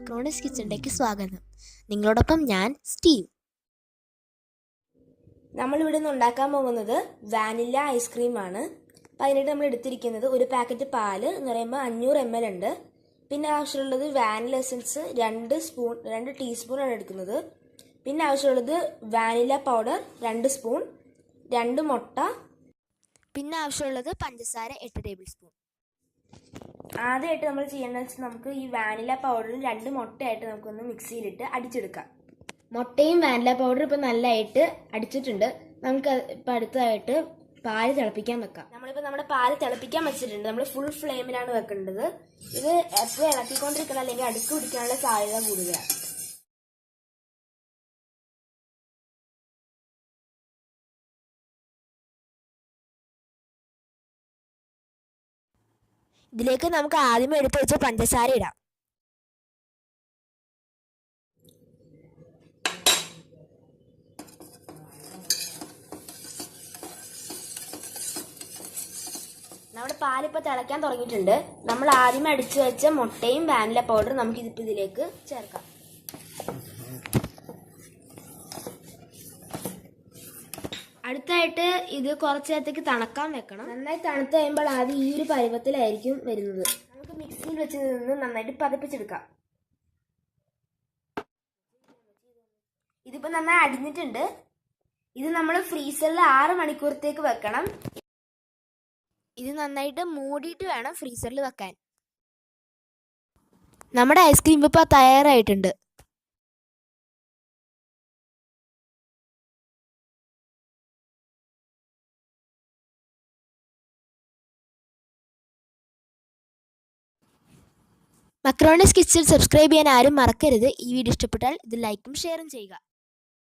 മക്രോണീസ് കിച്ചണിലേക്ക് സ്വാഗതം. നിങ്ങളോടൊപ്പം ഞാൻ സ്റ്റീവ്. നമ്മളിവിടെ നിന്ന് ഉണ്ടാക്കാൻ പോകുന്നത് വാനില ഐസ്ക്രീമാണ്. അപ്പോൾ അതിനായിട്ട് നമ്മൾ എടുത്തിരിക്കുന്നത് ഒരു പാക്കറ്റ് പാല് എന്ന് പറയുമ്പോൾ 500 ml ഉണ്ട്. പിന്നെ ആവശ്യമുള്ളത് വാനില എസൻസ് 2 ടീസ്പൂണാണ് എടുക്കുന്നത്. പിന്നെ ആവശ്യമുള്ളത് വാനില പൗഡർ 2 സ്പൂൺ, 2 മുട്ട, പിന്നെ ആവശ്യമുള്ളത് പഞ്ചസാര 8 ടേബിൾ സ്പൂൺ. ആദ്യമായിട്ട് നമ്മൾ ചെയ്യേണ്ടത് വെച്ചാൽ നമുക്ക് ഈ വാനില പൗഡറിൽ 2 മുട്ടയായിട്ട് നമുക്കൊന്ന് മിക്സിയിലിട്ട് അടിച്ചെടുക്കാം. മുട്ടയും വാനില പൗഡറും ഇപ്പം നല്ലതായിട്ട് അടിച്ചിട്ടുണ്ട്. നമുക്ക് ഇപ്പം അടുത്തതായിട്ട് പാല് തിളപ്പിക്കാൻ വെക്കാം. നമ്മളിപ്പോൾ നമ്മുടെ പാല് തിളപ്പിക്കാൻ വെച്ചിട്ടുണ്ട്. നമ്മൾ ഫുൾ ഫ്ലെയിമിലാണ് വെക്കേണ്ടത്. ഇത് എപ്പോഴും ഇളക്കിക്കൊണ്ടിരിക്കണം, അല്ലെങ്കിൽ അടുക്ക് പിടിക്കാനുള്ള സാധ്യത കൂടുതലാണ്. ഇതിലേക്ക് നമുക്ക് ആദ്യമേ എടുത്ത് വെച്ച പഞ്ചസാര ഇടാം. നമ്മുടെ പാലിപ്പോൾ തിളയ്ക്കാൻ തുടങ്ങിയിട്ടുണ്ട്. നമ്മൾ ആദ്യമേ അടിച്ചു വെച്ച മുട്ടയും വാനില പൗഡറും നമുക്ക് ഇതിലേക്ക് ചേർക്കാം. അടുത്തായിട്ട് ഇത് കുറച്ച് നേരത്തേക്ക് തണുക്കാൻ വെക്കണം. നന്നായി തണുത്ത് കഴിയുമ്പോൾ ആദ്യം ഈ ഒരു പരുവത്തിലായിരിക്കും വരുന്നത്. നമുക്ക് മിക്സിയിൽ വെച്ച് നിന്ന് നന്നായിട്ട് പതപ്പിച്ചെടുക്കാം. ഇതിപ്പോൾ നന്നായി അടിഞ്ഞിട്ടുണ്ട്. ഇത് നമ്മൾ ഫ്രീസറിൽ 6 മണിക്കൂറത്തേക്ക് വെക്കണം. ഇത് നന്നായിട്ട് മൂടിയിട്ട് വേണം ഫ്രീസറിൽ വെക്കാൻ. നമ്മുടെ ഐസ്ക്രീം ഇപ്പോൾ തയ്യാറായിട്ടുണ്ട്. മക്രോണീസ് കിച്ചൺ സബ്സ്ക്രൈബ് ചെയ്യാൻ ആരും മറക്കരുത്. ഈ വീഡിയോ ഇഷ്ടപ്പെട്ടാൽ ഇത് ലൈക്കും ഷെയറും ചെയ്യുക.